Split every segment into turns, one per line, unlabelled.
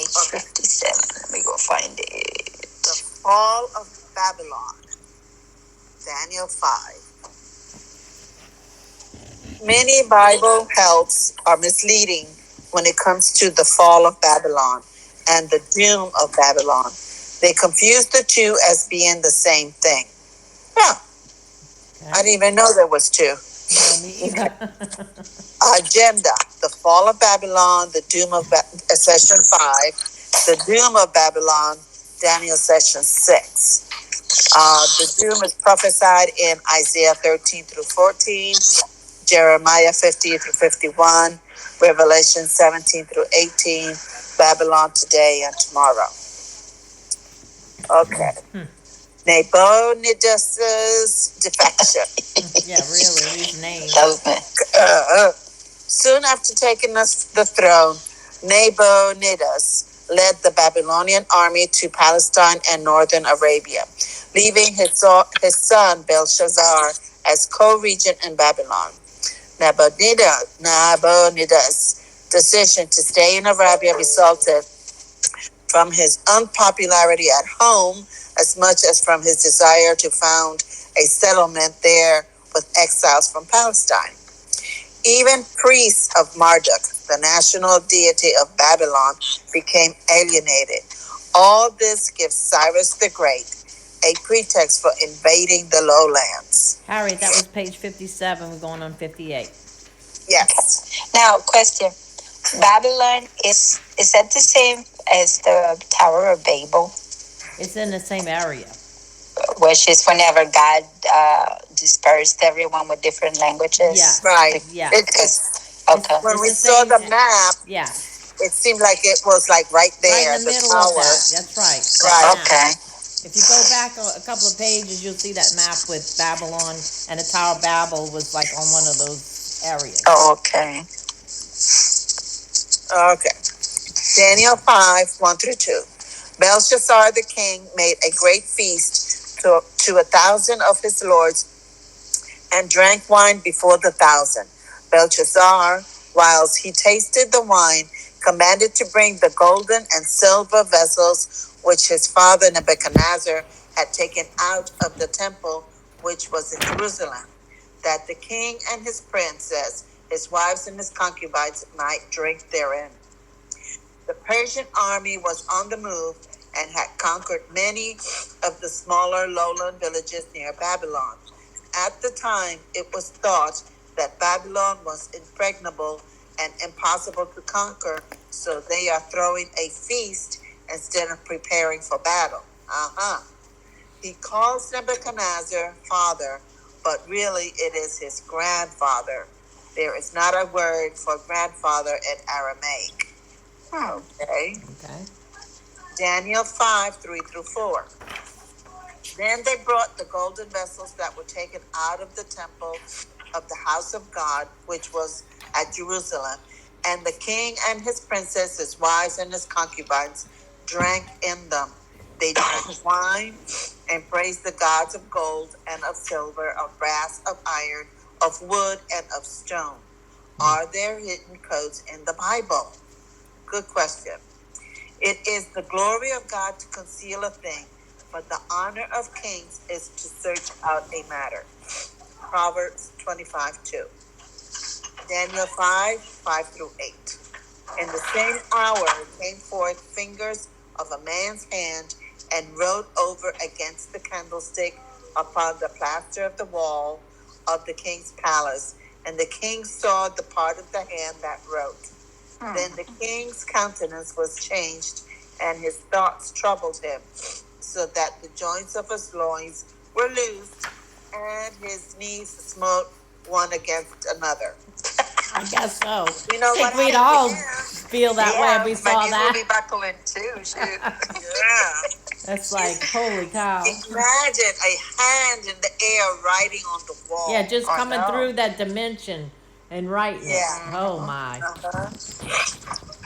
page 57. Let me go find it. The fall of Babylon, Daniel 5. Many Bible helps are misleading when it comes to the fall of Babylon and the doom of Babylon. They confuse the two as being the same thing. Huh. Okay. I didn't even know there was two.
No, me either.
Agenda: the fall of Babylon, the doom of session 5, the doom of Babylon, Daniel session 6. The doom is prophesied in Isaiah 13 through 14, Jeremiah 50 through 51, Revelation 17 through 18, Babylon today and tomorrow. Okay. Nabonidus' defection.
Yeah, really, these names.
Soon after taking the throne, Nabonidus led the Babylonian army to Palestine and northern Arabia, leaving his son Belshazzar as co-regent in Babylon. Nabonidus' decision to stay in Arabia resulted from his unpopularity at home as much as from his desire to found a settlement there with exiles from Palestine. Even priests of Marduk, the national deity of Babylon, became alienated. All this gives Cyrus the Great a pretext for invading the lowlands.
Harry, that was page 57. We're going on 58.
Yes.
Now, question. Babylon, is that the same as the Tower of Babel?
It's in the same area.
Which is whenever God dispersed everyone with different languages?
Yeah.
Right.
Yeah.
Okay.
When we saw the map,
yeah,
it seemed like it was like right there.
Right in the middle of that. That's right.
Right.
Okay.
If you go back a couple of pages, you'll see that map with Babylon, and the Tower of Babel was like on one of those areas.
Oh, okay.
Okay. Daniel 5, 1 through 2. Belshazzar the king made a great feast to 1,000 of his lords and drank wine before the 1,000. Belshazzar, whilst he tasted the wine, commanded to bring the golden and silver vessels which his father Nebuchadnezzar had taken out of the temple which was in Jerusalem, that the king and his princes, his wives and his concubines might drink therein. The Persian army was on the move and had conquered many of the smaller lowland villages near Babylon. At the time, it was thought that Babylon was impregnable and impossible to conquer, so they are throwing a feast instead of preparing for battle. He calls Nebuchadnezzar father, but really it is his grandfather. There is not a word for grandfather in Aramaic. Okay. Daniel 5, 3 through 4. Then they brought the golden vessels that were taken out of the temple of the house of God, which was at Jerusalem, and the king and his princess, his wives and his concubines, drank in them. They drank wine and praised the gods of gold and of silver, of brass, of iron, of wood, and of stone. Are there hidden codes in the Bible? Good question. It is the glory of God to conceal a thing, but the honor of kings is to search out a matter. Proverbs 25, 2. Daniel 5, 5 through 8. In the same hour came forth fingers of a man's hand and wrote over against the candlestick upon the plaster of the wall of the king's palace. And the king saw the part of the hand that wrote. Then the king's countenance was changed, and his thoughts troubled him, so that the joints of his loins were loosed, and his knees smote one against another.
I guess so.
You know what?
We'd all feel that way if we saw
my
that.
knees will be buckling too. Shoot.
Yeah.
That's like, holy cow.
Imagine a hand in the air writing on the wall.
Yeah, just coming through that dimension and writing.
Yeah.
Oh my.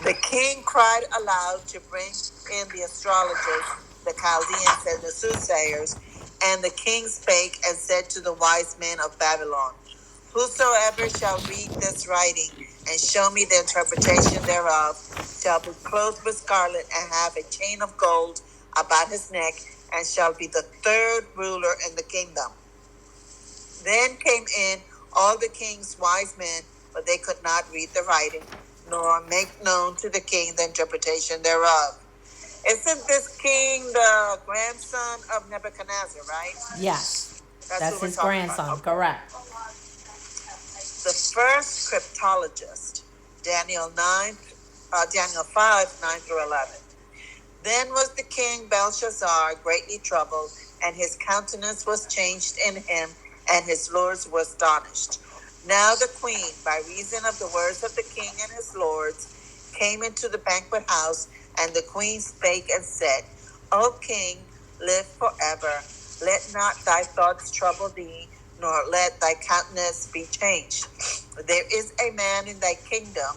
The king cried aloud to bring in the astrologers, the Chaldeans, and the soothsayers. And the king spake and said to the wise men of Babylon, whosoever shall read this writing and show me the interpretation thereof, shall be clothed with scarlet, and have a chain of gold about his neck, and shall be the third ruler in the kingdom. Then came in all the king's wise men, but they could not read the writing, nor make known to the king the interpretation thereof. Isn't this king the grandson of Nebuchadnezzar, right?
Yes,
That's
that's
who we're
his
talking
grandson,
about. Okay.
correct.
The first cryptologist, Daniel 5, 9 through 11. Then was the king Belshazzar greatly troubled, and his countenance was changed in him, and his lords were astonished. Now the queen, by reason of the words of the king and his lords, came into the banquet house, and the queen spake and said, O king, live forever. Let not thy thoughts trouble thee, nor let thy countenance be changed. There is a man in thy kingdom,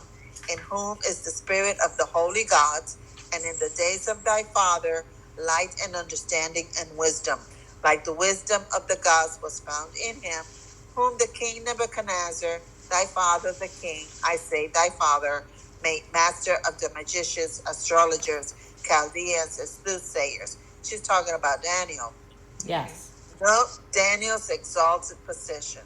in whom is the spirit of the holy gods, and in the days of thy father, light and understanding and wisdom, like the wisdom of the gods was found in him, whom the king Nebuchadnezzar, thy father the king, I say thy father, made master of the magicians, astrologers, Chaldeans, and soothsayers. She's talking about Daniel.
Yes.
Note Daniel's exalted position.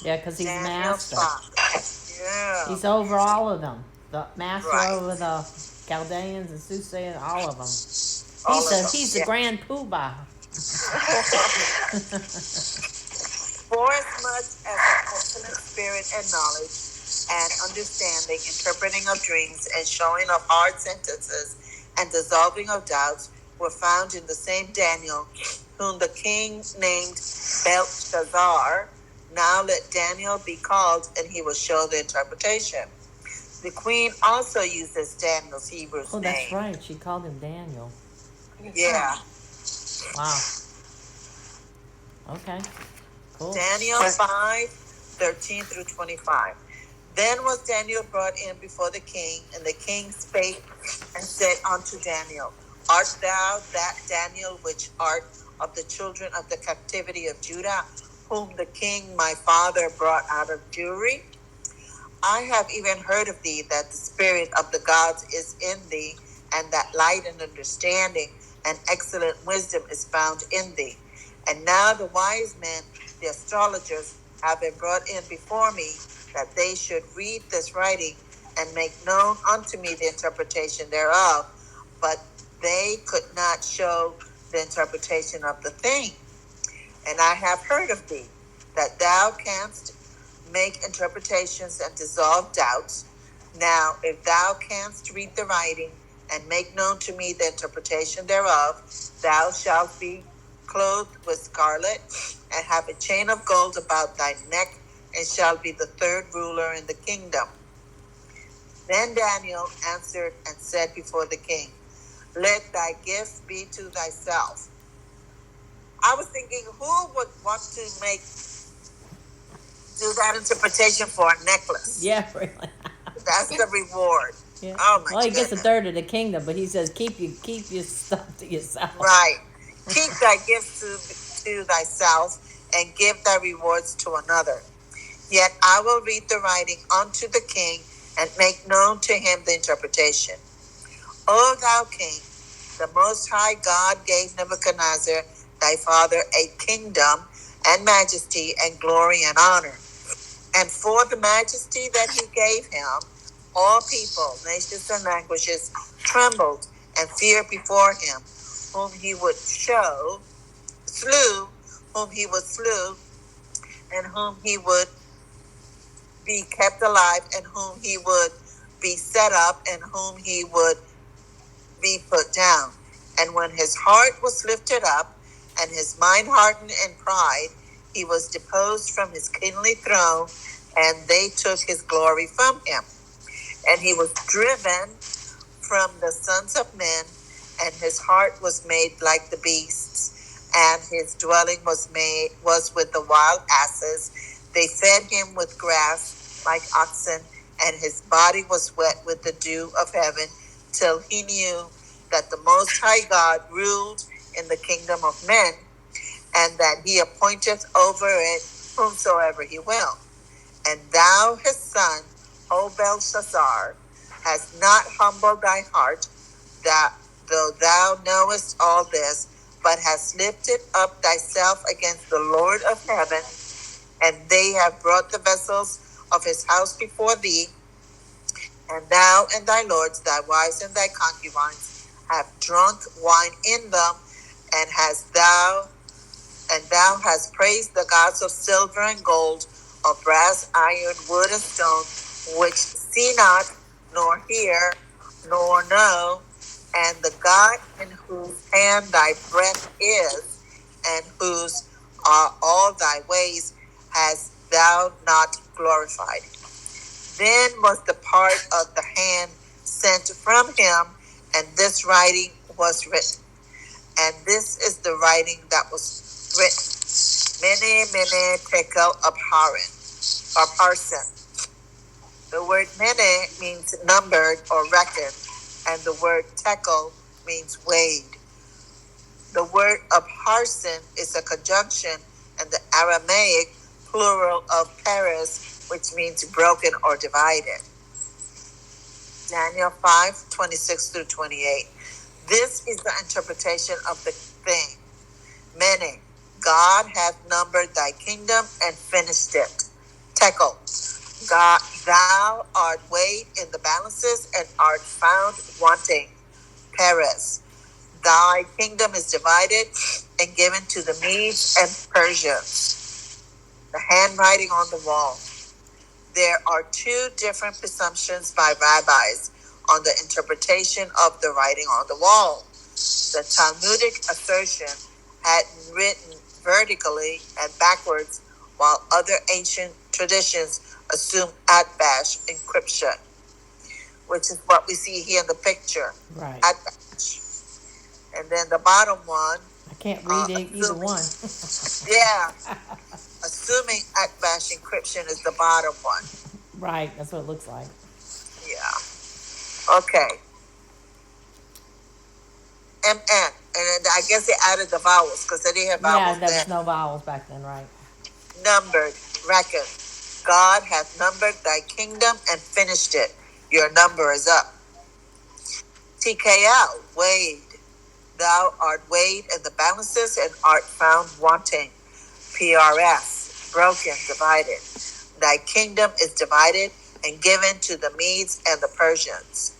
Yeah, because he's
Daniel's
master.
father. Yeah.
He's over all of them. The master
Right.
over the Chaldeans and soothsayers, all of them.
All of them,
He's the
yeah.
grand poobah.
Forasmuch as an excellent spirit and knowledge and understanding, interpreting of dreams and showing of hard sentences and dissolving of doubts were found in the same Daniel, whom the king named Belshazzar. Now let Daniel be called, and he will show the interpretation. The queen also uses Daniel's Hebrew
Oh,
name.
that's right. She called him Daniel.
Yeah.
Wow. Okay. Cool.
Daniel 5:13 through 25. Then was Daniel brought in before the king, and the king spake and said unto Daniel, Art thou that Daniel which art of the children of the captivity of Judah, whom the king my father brought out of Jewry? I have even heard of thee, that the spirit of the gods is in thee, and that light and understanding and excellent wisdom is found in thee. And now the wise men, the astrologers, have been brought in before me, that they should read this writing and make known unto me the interpretation thereof. But they could not show the interpretation of the thing. And I have heard of thee, that thou canst make interpretations and dissolve doubts. Now, if thou canst read the writing and make known to me the interpretation thereof, thou shalt be clothed with scarlet, and have a chain of gold about thy neck, and shall be the third ruler in the kingdom. Then Daniel answered and said before the king, Let thy gifts be to thyself. I was thinking, who would want to do that interpretation for a necklace?
Yeah, really.
That's the reward.
Yeah.
Oh my
Well, he gets a
goodness.
third of the kingdom, but he says keep your stuff to yourself.
Right. Keep thy gifts to thyself, and give thy rewards to another. Yet I will read the writing unto the king, and make known to him the interpretation. O thou king, the most high God gave Nebuchadnezzar thy father a kingdom and majesty and glory and honor. And for the majesty that he gave him, all people, nations, and languages trembled and feared before him, whom he would slew, and whom he would be kept alive, and whom he would be set up, and whom he would be put down. And when his heart was lifted up, and his mind hardened in pride, he was deposed from his kingly throne, and they took his glory from him. And he was driven from the sons of men, and his heart was made like the beasts, and his dwelling was with the wild asses. They fed him with grass like oxen, and his body was wet with the dew of heaven, till he knew that the Most High God ruled in the kingdom of men, and that he appointeth over it whomsoever he will. And thou, his son, O Belshazzar, has not humbled thy heart, that though thou knowest all this, but hast lifted up thyself against the Lord of heaven, and they have brought the vessels of his house before thee, and thou and thy lords, thy wives and thy concubines, have drunk wine in them, and thou hast praised the gods of silver and gold, of brass, iron, wood, and stone, which see not, nor hear, nor know, and the God in whose hand thy breath is, and whose are all thy ways, hast thou not glorified. Then was the part of the hand sent from him, and this writing was written. And this is the writing that was written. Mene tekel upharsin. The word mene means numbered or reckoned, and the word tekel means weighed. The word upharsin is a conjunction in the Aramaic plural of peres, which means broken or divided. Daniel 5:26-28. This is the interpretation of the thing. Mene, God hath numbered thy kingdom and finished it. Tekel, God, thou art weighed in the balances and art found wanting. Peres, thy kingdom is divided and given to the Medes and Persians. The handwriting on the wall. There are two different presumptions by rabbis on the interpretation of the writing on the wall. The Talmudic assertion had written vertically and backwards, while other ancient traditions assume Atbash encryption, which is what we see here in the picture.
Right.
Atbash. And then the bottom one.
I can't read either one.
Yeah. Assuming Atbash encryption is the bottom one.
Right, that's what it looks like.
Yeah. Okay. MN. And I guess they added the vowels because they didn't have vowels
Yeah, there
then.
was no vowels back then, right?
Numbered, reckoned. God hath numbered thy kingdom and finished it. Your number is up. TKL, weighed. Thou art weighed in the balances and art found wanting. PRS, broken, divided. Thy kingdom is divided and given to the Medes and the Persians.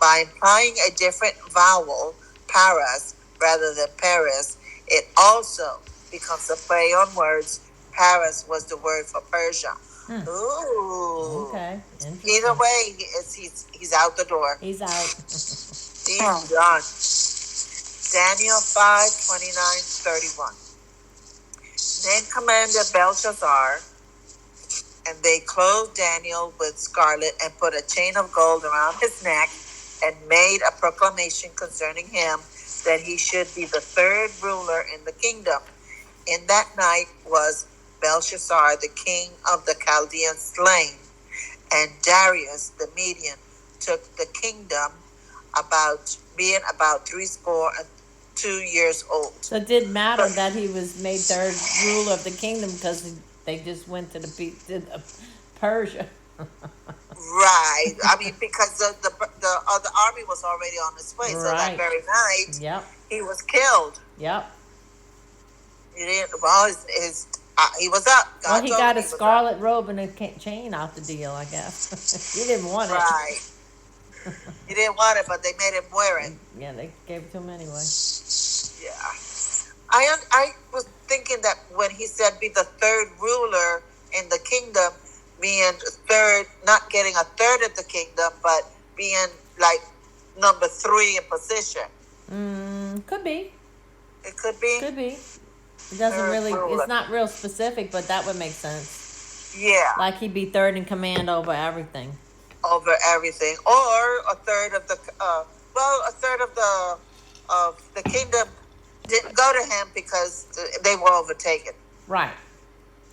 By implying a different vowel, paras, rather than Paris, it also becomes a play on words. Paris was the word for Persia. Ooh.
Okay.
Either way, he's out the door.
He's out.
He's done. Daniel 5:29-31. Then commanded Belshazzar, and they clothed Daniel with scarlet and put a chain of gold around his neck and made a proclamation concerning him that he should be the third ruler in the kingdom. In that night was Belshazzar, the king of the Chaldeans, slain, and Darius the Median took the kingdom, being about 62 years old.
So it didn't matter that he was made third ruler of the kingdom because they just went to Persia.
Right. I mean, because the other army was already on its way. So that very night, he was killed.
Yep.
He didn't. Well, he was up.
Well, he got a scarlet robe and a chain out the deal, I guess. He didn't want it.
Right. He didn't want it, but they made him wear it.
Yeah, they gave it to him anyway.
Yeah. I was thinking that when he said be the third ruler in the kingdom, being third, not getting a third of the kingdom, but being like number 3 in position.
Could be.
It could be.
Could be. It doesn't really. It's not real specific, but that would make sense.
Yeah.
Like he'd be third in command over everything.
Over everything, or a third of the. A third of the kingdom didn't go to him because they were overtaken.
Right.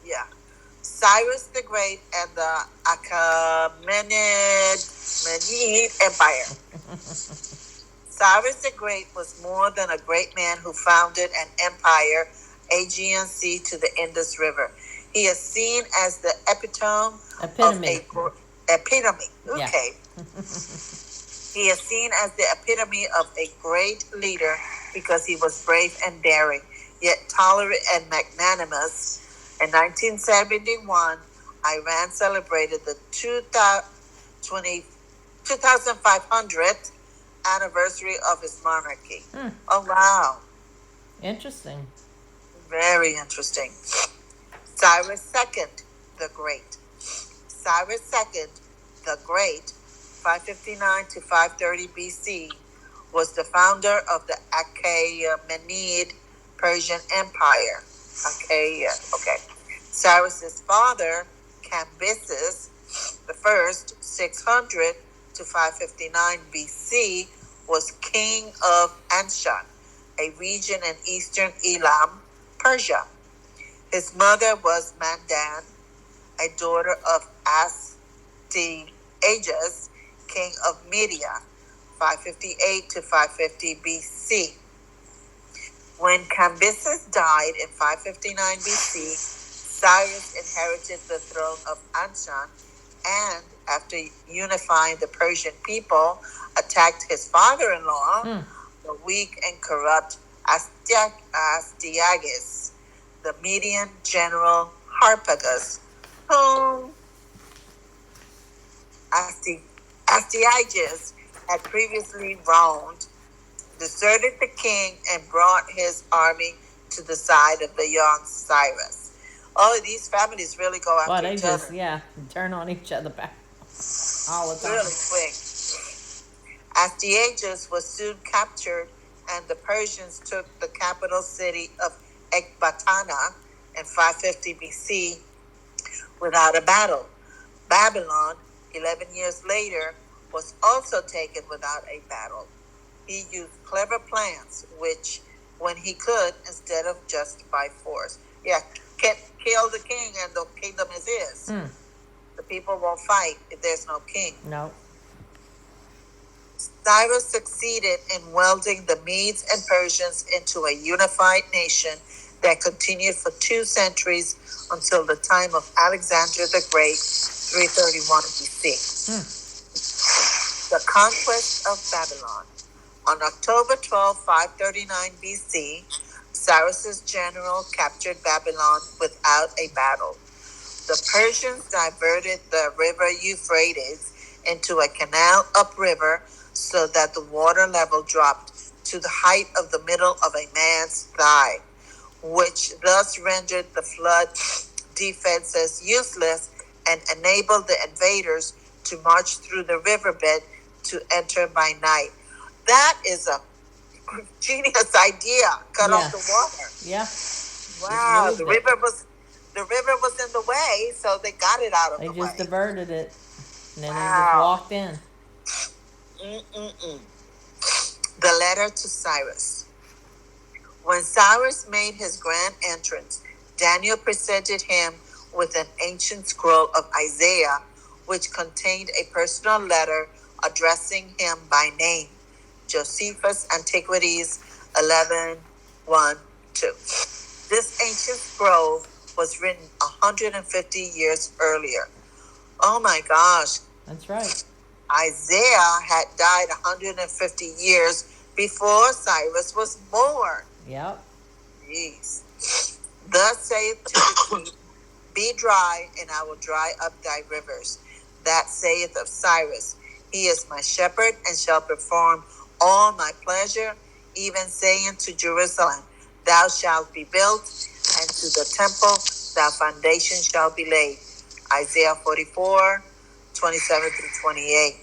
Yeah. Cyrus the Great and the Achaemenid Empire. Cyrus the Great was more than a great man who founded an empire, Aegean Sea to the Indus River. He is seen as the epitome of epitome.
Yeah.
Okay. He is seen as the epitome of a great leader because he was brave and daring, yet tolerant and magnanimous. In 1971, Iran celebrated the 2500th anniversary of his monarchy. Oh, wow.
Interesting.
Very interesting. Cyrus II the Great. Cyrus II the Great, 559 to 530 BC, was the founder of the Achaemenid Persian Empire. Okay. Cyrus's father, Cambyses the First, 600 to 559 BC, was king of Anshan, a region in eastern Elam, Persia. His mother was Mandan, a daughter of Astyages, king of Media, 558 to 550 BC. When Cambyses died in 559 BC, Cyrus inherited the throne of Anshan and, after unifying the Persian people, attacked his father-in-law, the weak and corrupt Astyages, the Median general Harpagus, whom Astyages had previously wronged, deserted the king and brought his army to the side of the young Cyrus. Oh, these families really go after
Well, they
each
just,
other
turn on each other back all the time.
really quick. Astyages was soon captured, and the Persians took the capital city of Ecbatana in 550 BC without a battle. Babylon, 11 years later, was also taken without a battle. He used clever plans, which, when he could, instead of just by force. Yeah, kill the king and the kingdom is his. The people won't fight if there's no king.
No.
Cyrus succeeded in welding the Medes and Persians into a unified nation that continued for 2 centuries until the time of Alexander the Great, 331 BC. The conquest of Babylon. On October 12, 539 BC, Cyrus's general captured Babylon without a battle. The Persians diverted the river Euphrates into a canal upriver so that the water level dropped to the height of the middle of a man's thigh, which thus rendered the flood defenses useless and enabled the invaders to march through the riverbed to enter by night. That is a genius idea. Cut off the water.
Yeah.
Wow, the river was in the way, so they got it out of the way.
They just diverted it, and then they just walked in.
The letter to Cyrus. When Cyrus made his grand entrance, Daniel presented him with an ancient scroll of Isaiah, which contained a personal letter addressing him by name. Josephus Antiquities 11:1-2. This ancient scroll was written 150 years earlier. Oh my gosh.
That's right.
Isaiah had died 150 years before Cyrus was born.
Yep.
Jeez. Thus saith to the sea, be dry, and I will dry up thy rivers. That saith of Cyrus, he is my shepherd, and shall perform all my pleasure, even saying to Jerusalem, thou shalt be built, and to the temple thy foundation shall be laid. Isaiah 44:27-28.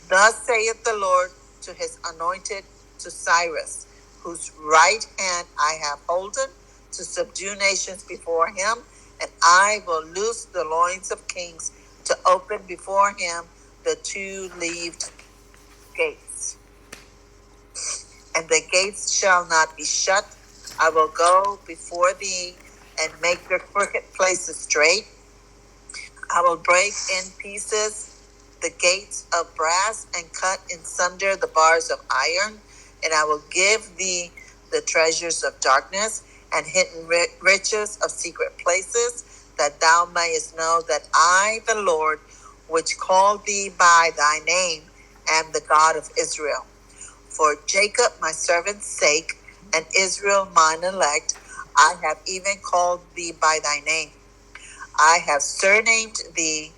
Thus saith the Lord to his anointed, to Cyrus, whose right hand I have holden, to subdue nations before him, and I will loose the loins of kings, to open before him the 2-leaved gates. And the gates shall not be shut. I will go before thee and make the crooked places straight. I will break in pieces the gates of brass and cut in sunder the bars of iron. And I will give thee the treasures of darkness and hidden riches of secret places, that thou mayest know that I, the Lord, which called thee by thy name, am the God of Israel. For Jacob my servant's sake, and Israel mine elect, I have even called thee by thy name. I have surnamed thee,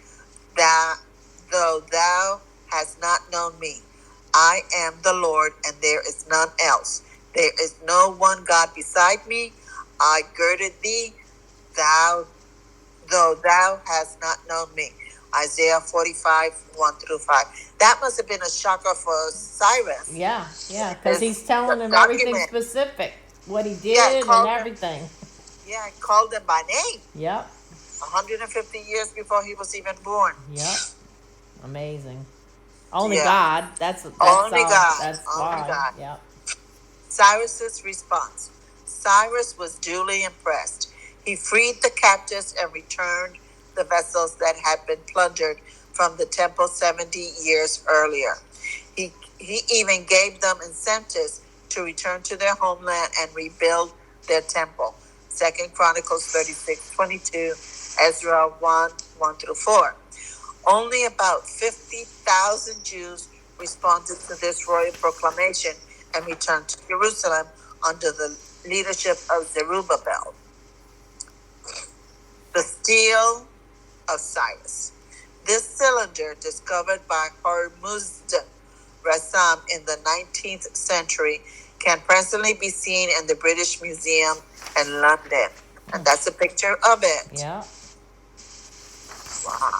though thou hast not known me. I am the Lord, and there is none else. There is no one God beside me. I girded thee, though thou hast not known me. Isaiah 45, 1 through 5. That must have been a shocker for Cyrus.
Yeah, because he's telling
The
them everything
document.
specific, what he
Yeah,
did and everything.
It called them by name.
Yep.
150 years before he was even born.
Yep. Amazing. Only
Yeah.
God. That's
Only
all.
God.
That's
Only
why.
God.
Yep.
Cyrus's response. Cyrus was duly impressed. He freed the captives and returned the vessels that had been plundered from the temple 70 years earlier. He even gave them incentives to return to their homeland and rebuild their temple. 2 Chronicles 36:22, Ezra 1 through 4. Only about 50,000 Jews responded to this royal proclamation and returned to Jerusalem under the leadership of Zerubbabel. The stele of Cyrus. This cylinder, discovered by Hormuzd Rassam in the 19th century, can presently be seen in the British Museum in London. And that's a picture of it.
Yeah.
Wow.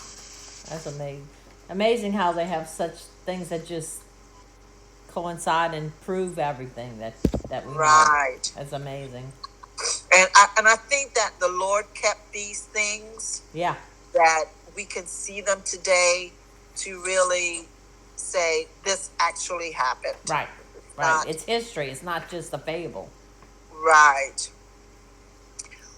That's amazing. Amazing how they have such things that just coincide and prove everything that we
Right.
know. That's amazing.
And I think that the Lord kept these things.
Yeah.
That we can see them today to really say this actually happened.
Right. Right. It's history. It's not just a fable.
Right.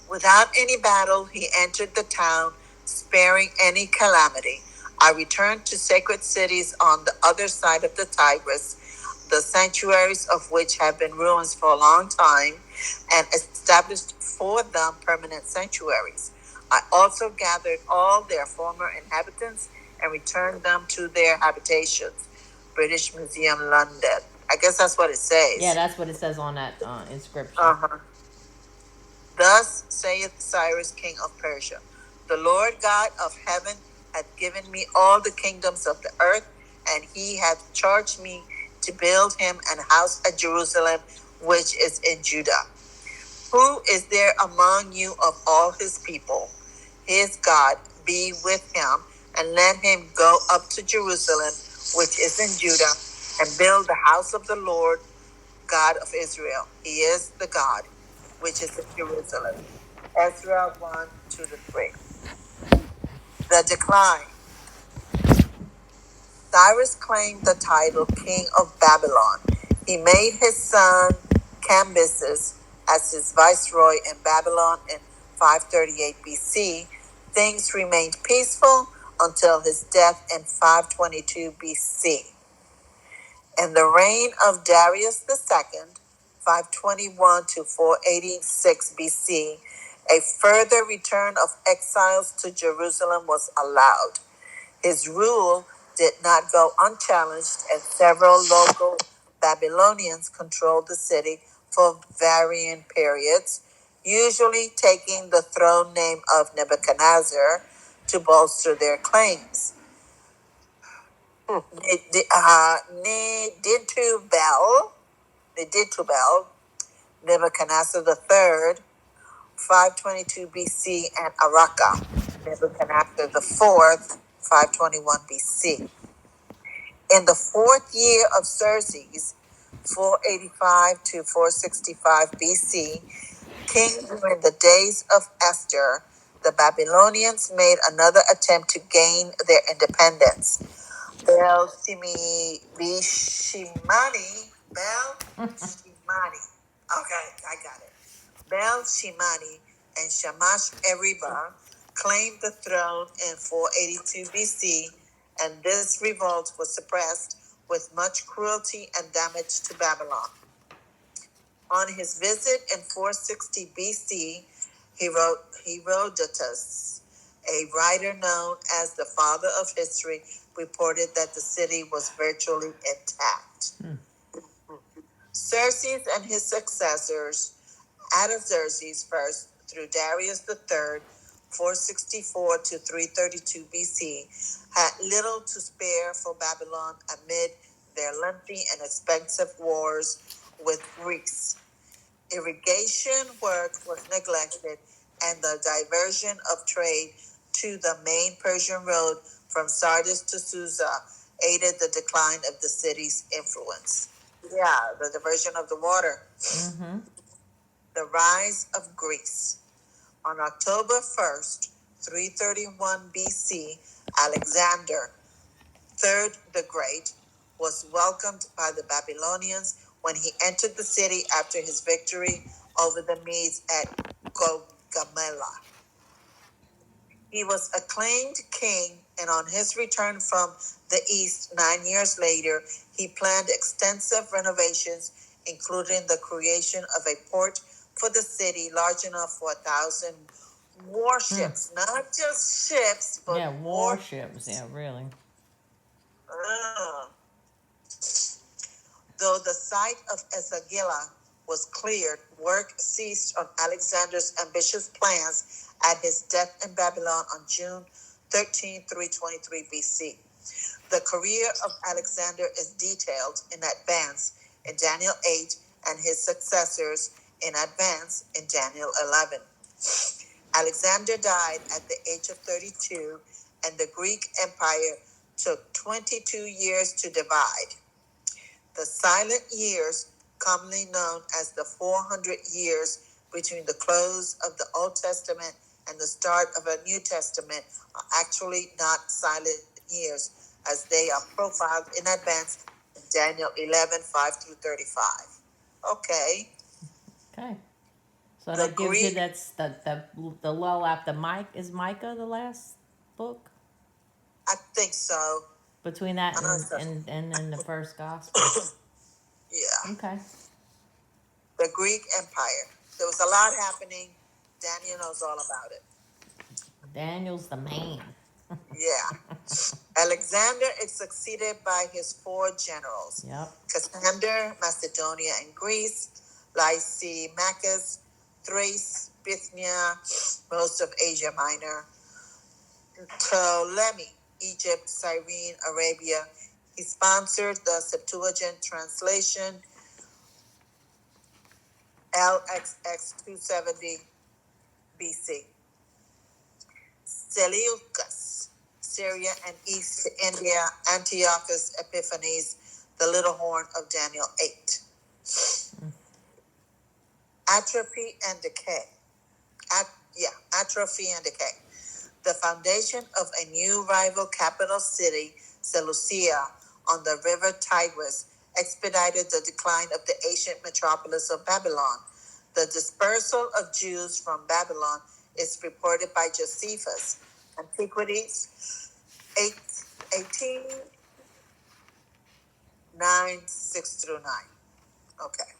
Without any battle, he entered the town, sparing any calamity. I returned to sacred cities on the other side of the Tigris, the sanctuaries of which have been ruins for a long time, and established for them permanent sanctuaries. I also gathered all their former inhabitants and returned them to their habitations. British Museum, London. I guess that's what it says.
Yeah, that's what it says on that inscription.
Uh-huh. Thus saith Cyrus, king of Persia, the Lord God of heaven hath given me all the kingdoms of the earth, and he hath charged me to build him an house at Jerusalem, which is in Judah. Who is there among you of all his people? His God be with him, and let him go up to Jerusalem, which is in Judah, and build the house of the Lord God of Israel. He is the God which is in Jerusalem. Ezra 1-3. The decline. Cyrus claimed the title King of Babylon. He made his son Cambyses as his viceroy in Babylon in 538 BC. Things remained peaceful until his death in 522 BC. In the reign of Darius II, 521 to 486 BC, a further return of exiles to Jerusalem was allowed. His rule did not go unchallenged, and several local Babylonians controlled the city for varying periods, usually taking the throne name of Nebuchadnezzar to bolster their claims. Neditubel, Nebuchadnezzar III, 522 BC, and Araka, Nebuchadnezzar IV, 521 BC. In the fourth year of Xerxes, 485 to 465 BC, king during the days of Esther, the Babylonians made another attempt to gain their independence. Bel-Shimani. Okay, I got it. Bel-Shimani and Shamash-Eriba claimed the throne in 482 BC, and this revolt was suppressed with much cruelty and damage to Babylon. On his visit in 460 BC, Herodotus A writer known as the father of history reported that the city was virtually intact. Xerxes and his successors, Artaxerxes first through Darius III, 464 to 332 BC, had little to spare for Babylon amid their lengthy and expensive wars with Greece. Irrigation work was neglected, and the diversion of trade to the main Persian road from Sardis to Susa aided the decline of the city's influence. Yeah, the diversion of the water.
Mm-hmm.
The rise of Greece. On October 1st, 331 BC, Alexander III the Great was welcomed by the Babylonians when he entered the city after his victory over the Medes at Gaugamela. He was acclaimed king, and on his return from the east 9 years later, he planned extensive renovations, including the creation of a port for the city large enough for 1,000 warships, not just ships, but
Yeah, warships. Yeah, really.
Uh, Though the site of Esagila was cleared, work ceased on Alexander's ambitious plans at his death in Babylon on June 13, 323 BC. The career of Alexander is detailed in advance in Daniel 8 and his successors in advance in Daniel 11. Alexander died at the age of 32, and the Greek Empire took 22 years to divide. The silent years, commonly known as the 400 years between the close of the Old Testament and the start of a New Testament, are actually not silent years, as they are profiled in advance in Daniel 11, 5 through 35. Okay.
Okay. So
The
that gives you
Greek,
that's the lull after Mike. Is Micah the last book?
I think so.
Between that and then the first gospel.
Yeah.
Okay.
The Greek Empire. There was a lot happening. Daniel knows all about it.
Daniel's the man.
Yeah. Alexander is succeeded by his four generals:
Yep.
Cassander, Macedonia and Greece; Lysimachus, Thrace, Bithynia, most of Asia Minor; Ptolemy, Egypt, Cyrene, Arabia. He sponsored the Septuagint translation, LXX 270 BC. Seleucus, Syria and East India; Antiochus Epiphanes, the little horn of Daniel 8. Atrophy and decay. Atrophy and decay. The foundation of a new rival capital city, Seleucia, on the river Tigris, expedited the decline of the ancient metropolis of Babylon. The dispersal of Jews from Babylon is reported by Josephus, Antiquities 18:9, 6 through 9. Okay.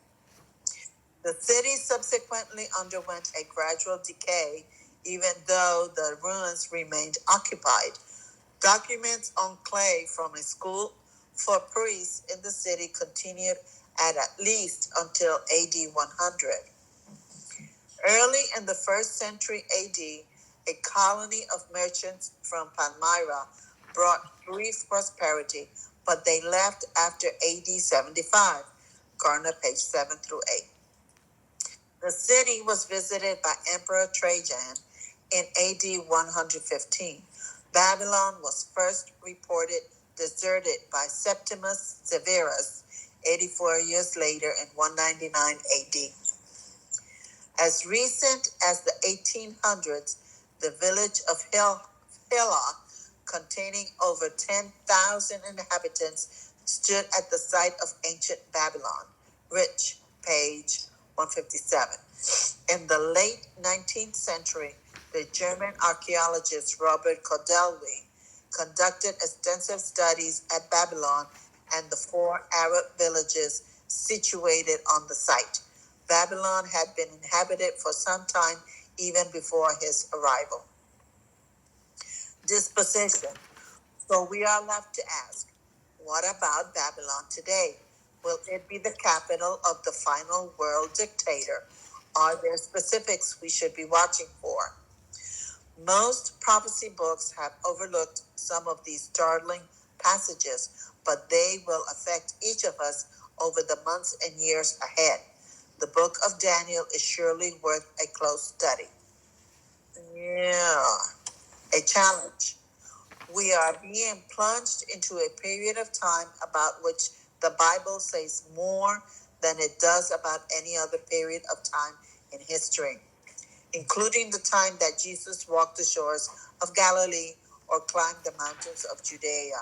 The city subsequently underwent a gradual decay, even though the ruins remained occupied. Documents on clay from a school for priests in the city continued at least until AD 100. Early in the 1st century AD, a colony of merchants from Palmyra brought brief prosperity, but they left after AD 75. Garner, page 7 through 8. The city was visited by Emperor Trajan in AD 115. Babylon was first reported deserted by Septimus Severus 84 years later in 199 AD. As recent as the 1800s, the village of Hilla, containing over 10,000 inhabitants, stood at the site of ancient Babylon. Rich, page 157. In the late 19th century, the German archaeologist Robert Kodelwy conducted extensive studies at Babylon and the 4 Arab villages situated on the site. Babylon had been inhabited for some time, even before his arrival. disposition. So we are left to ask, what about Babylon today? Will it be the capital of the final world dictator? Are there specifics we should be watching for? Most prophecy books have overlooked some of these startling passages, but they will affect each of us over the months and years ahead. The book of Daniel is surely worth a close study. Yeah, a challenge. We are being plunged into a period of time about which the Bible says more than it does about any other period of time in history, including the time that Jesus walked the shores of Galilee or climbed the mountains of Judea.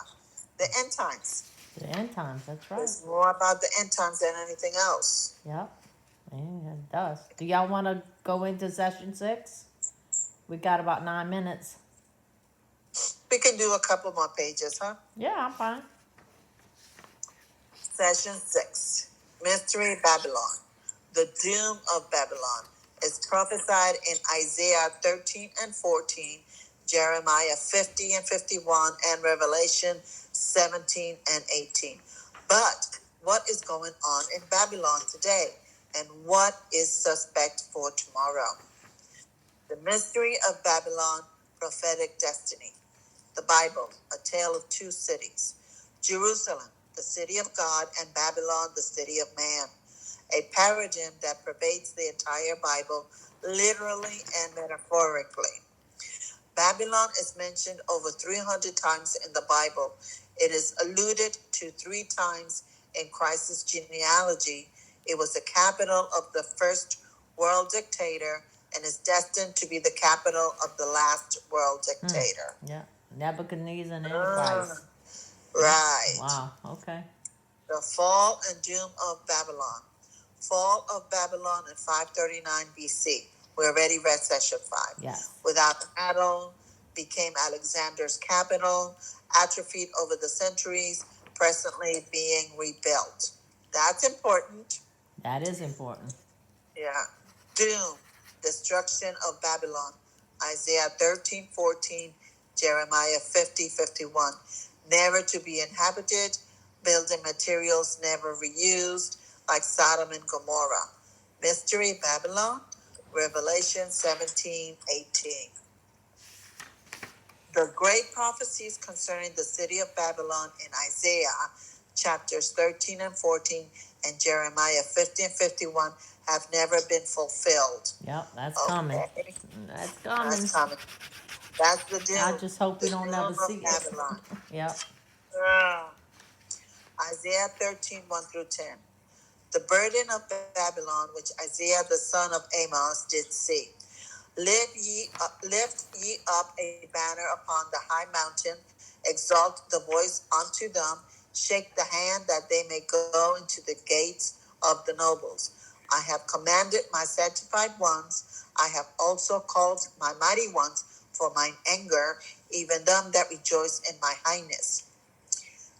The end times.
The end times, that's right.
There's more about the end times than anything else.
Yep. Yeah, it does. Do y'all want to go into session 6? We got about 9 minutes.
We can do a couple more pages, huh?
Yeah, I'm fine.
Session 6. Mystery Babylon. The doom of Babylon is prophesied in Isaiah 13 and 14, Jeremiah 50 and 51, and Revelation 17 and 18. But what is going on in Babylon today? And what is suspect for tomorrow? The Mystery of Babylon, Prophetic Destiny. The Bible, a tale of two cities. Jerusalem, the city of God, and Babylon, the city of man. A paradigm that pervades the entire Bible, literally and metaphorically. Babylon is mentioned over 300 times in the Bible. It is alluded to 3 times in Christ's genealogy. It was the capital of the first world dictator and is destined to be the capital of the last world dictator.
Yeah. Nebuchadnezzar and Antichrist.
Right.
Wow, okay.
The fall and doom of Babylon. Fall of Babylon in 539 BC. We already read session 5.
Yes.
Without battle, became Alexander's capital, atrophied over the centuries, presently being rebuilt. That's important.
That is important.
Yeah. Doom, destruction of Babylon. Isaiah 13, 14, Jeremiah 50, 51. Never to be inhabited, building materials never reused, like Sodom and Gomorrah. Mystery Babylon, Revelation 17, 18. The great prophecies concerning the city of Babylon in Isaiah chapters 13 and 14 and Jeremiah 50 and 51 have never been fulfilled.
Yep, that's coming. That's coming.
That's coming. That's the doom.
I just hope we
The
don't
doom
never
of
see it.
Babylon.
Yep.
Isaiah 13, 1 through 10. The burden of Babylon, which Isaiah the son of Amos did see. Lift ye up a banner upon the high mountain, exalt the voice unto them, shake the hand that they may go into the gates of the nobles. I have commanded my sanctified ones, I have also called my mighty ones for mine anger, even them that rejoice in my highness.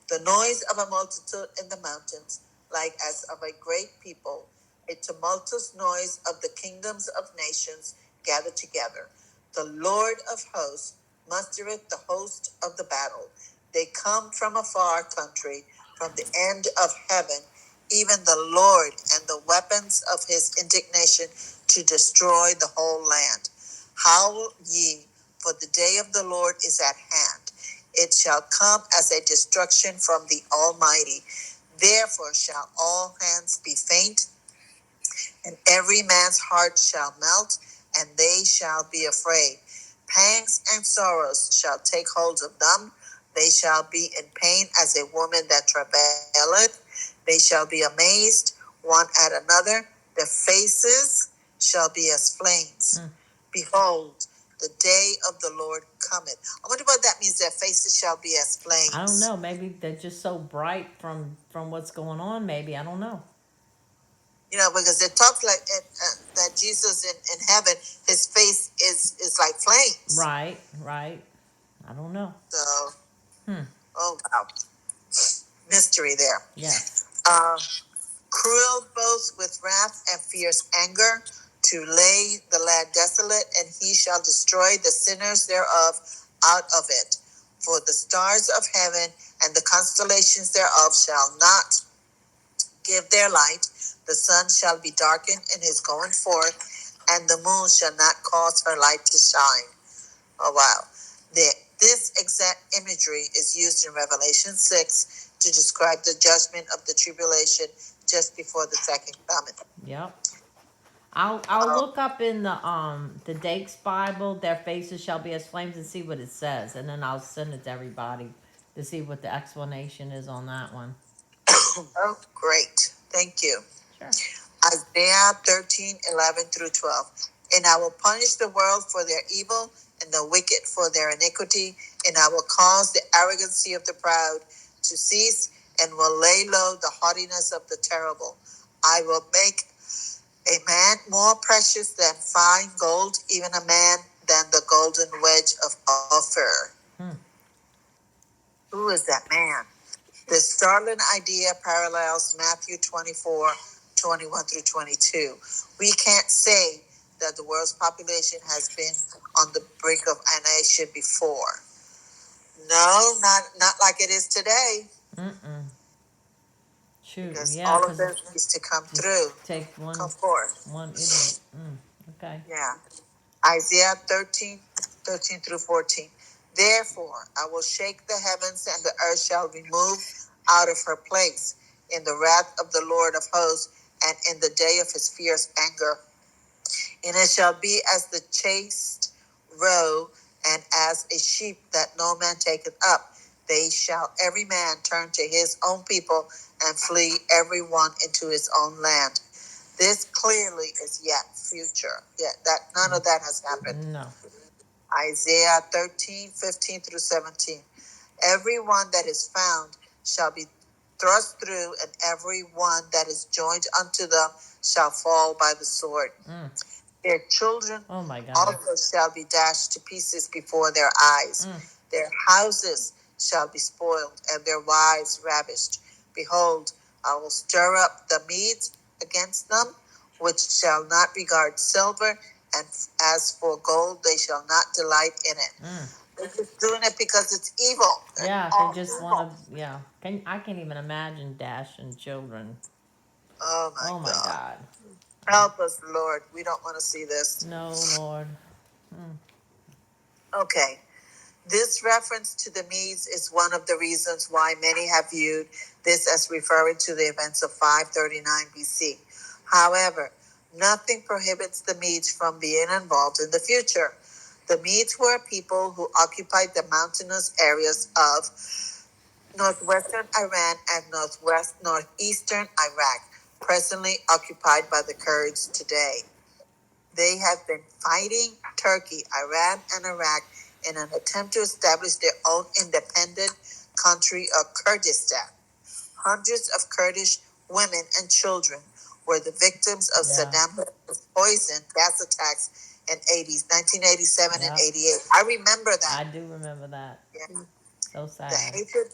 The noise of a multitude in the mountains, like as of a great people, a tumultuous noise of the kingdoms of nations gathered together. The Lord of hosts mustereth the host of the battle. They come from a far country, from the end of heaven, even the Lord, and the weapons of his indignation to destroy the whole land. Howl ye, for the day of the Lord is at hand. It shall come as a destruction from the Almighty. Therefore shall all hands be faint, and every man's heart shall melt, and they shall be afraid. Pangs and sorrows shall take hold of them. They shall be in pain as a woman that travaileth. They shall be amazed one at another. Their faces shall be as flames. Behold, the day of the Lord cometh. I wonder what that means, their faces shall be as flames.
I don't know. Maybe they're just so bright from what's going on. Maybe, I don't know.
You know, because it talks like that Jesus in heaven, his face is like flames.
Right. I don't know.
So, oh wow, mystery there.
Yeah.
Cruel boast with wrath and fierce anger, to lay the land desolate, and he shall destroy the sinners thereof out of it. For the stars of heaven and the constellations thereof shall not give their light. The sun shall be darkened in his going forth, and the moon shall not cause her light to shine. Oh, wow. This exact imagery is used in Revelation 6 to describe the judgment of the tribulation just before the second coming.
Yep. I'll look up in the Dake's Bible, their faces shall be as flames, and see what it says, and then I'll send it to everybody to see what the explanation is on that one.
Oh, great. Thank you.
Sure.
Isaiah 13:11-12. And I will punish the world for their evil and the wicked for their iniquity, and I will cause the arrogancy of the proud to cease, and will lay low the haughtiness of the terrible. I will make a man more precious than fine gold, even a man than the golden wedge of Ophir. Who is that man? The startling idea parallels Matthew 24:21-22. We can't say that the world's population has been on the brink of annihilation before. No, not like it is today.
Shoot,
because
yeah,
all of this needs to come through.
Take
Come forth.
one idiot. Okay.
Yeah. Isaiah 13:13-14. Therefore, I will shake the heavens, and the earth shall be moved out of her place in the wrath of the Lord of hosts, and in the day of his fierce anger. And it shall be as the chased roe, and as a sheep that no man taketh up. They shall every man turn to his own people, and flee every one into his own land. This clearly is yet future. Yet that none of that has happened.
No.
Isaiah 13:15-17. Every one that is found shall be thrust through, and every one that is joined unto them shall fall by the sword. Their children also shall be dashed to pieces before their eyes. Their houses shall be spoiled, and their wives ravished. Behold, I will stir up the Medes against them, which shall not regard silver, and as for gold, they shall not delight in it. They're just doing it because it's evil.
Yeah, they just want to. Yeah, I can't even imagine dashing children.
Oh my
God.
Help us, Lord. We don't want to see this.
No, Lord.
Okay. This reference to the Medes is one of the reasons why many have viewed this as referring to the events of 539 BC. However, nothing prohibits the Medes from being involved in the future. The Medes were people who occupied the mountainous areas of northwestern Iran and northeastern Iraq, presently occupied by the Kurds today. They have been fighting Turkey, Iran, and Iraq in an attempt to establish their own independent country of Kurdistan. Hundreds of Kurdish women and children were the victims of Saddam Hussein's poison gas attacks in 1987 and 88. I remember that.
I do remember that.
Yeah.
So sad.
The hatred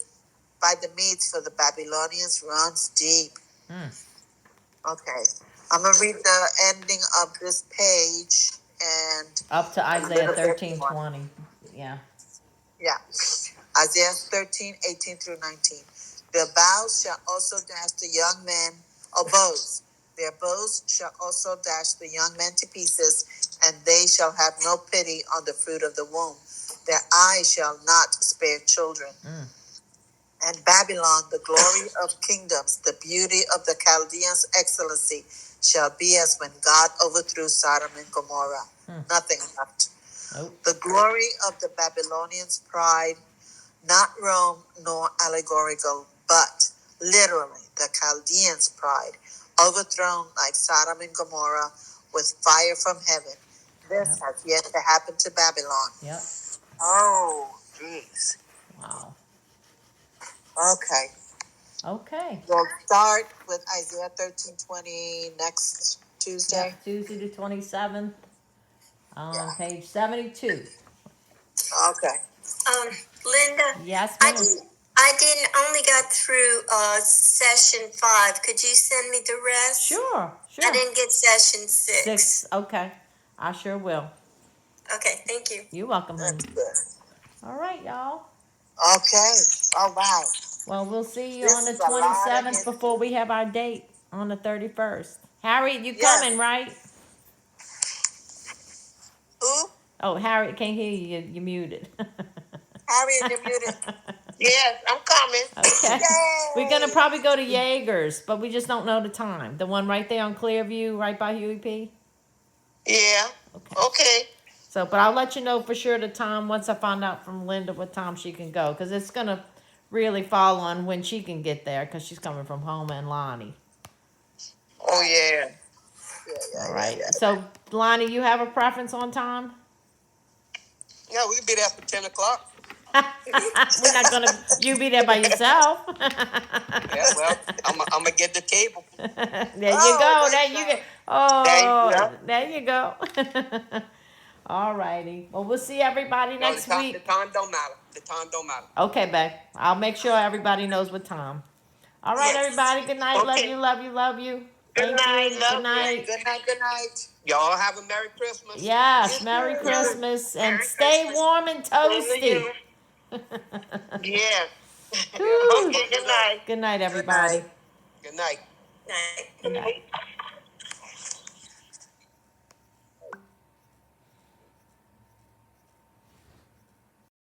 by the Medes for the Babylonians runs deep. Okay. I'm going to read the ending of this page and
up to Isaiah 13:20. Yeah.
Isaiah 13:18-19. Their bows shall also dash the young men, bows. Their bows shall also dash the young men to pieces, and they shall have no pity on the fruit of the womb. Their eyes shall not spare children. And Babylon, the glory of kingdoms, the beauty of the Chaldeans' excellency, shall be as when God overthrew Sodom and Gomorrah. Nothing left. The glory of the Babylonians' pride, not Rome nor allegorical, but literally the Chaldeans' pride, overthrown like Sodom and Gomorrah with fire from heaven. This has yet to happen to Babylon. Oh, jeez.
Wow.
Okay.
Okay.
We'll start with Isaiah 13:20 next Tuesday.
Tuesday the 27th on page 72.
Okay.
Linda.
Yes, ma'am.
I didn't only got through session 5. Could you send me the rest?
Sure.
I didn't get session 6.
Okay. I sure will.
Okay, thank you.
You're welcome, honey.
That's good.
All right, y'all.
Okay. All right.
Well, we'll see you
This
on the
is a lot of
27th
history.
before we have our date on the 31st. Harriet, you
Yes.
coming, right?
Who?
Oh, Harriet can't hear you. You're muted.
Harriet, you're muted. Yes, I'm coming.
Okay. We're gonna
Yay!
probably go to Jaegers, but we just don't know the time. The one right there on Clearview, right by Huey P.
Yeah.
Okay.
Okay.
So, but I'll let you know for sure the time once I find out from Linda what time she can go, because it's gonna really fall on when she can get there, because she's coming from home and Lonnie.
Oh yeah.
All right. So, Lonnie, you have a preference on time?
Yeah, we can be there for 10 o'clock.
We're not gonna. You be there by yourself.
Yeah, well, I'm gonna get the table.
There you go. There you go. Oh, there you go. All righty. Well, we'll see everybody
No,
next week.
the time don't matter. The time don't matter.
Okay, babe. I'll make sure everybody knows what time. All right,
Yes.
everybody. Good night. Love
Okay.
you. Love you. Love you.
Good
Thank
night.
you.
Love
Good night.
you. Good night. Good night. Y'all have a Merry Christmas.
Yes.
You
Merry
too.
Christmas and
Merry
stay
Christmas.
warm and
Same to
toasty.
Yeah.
Whew.
Okay. Good night.
Good night,
Good
everybody.
night. Good night.
Good night.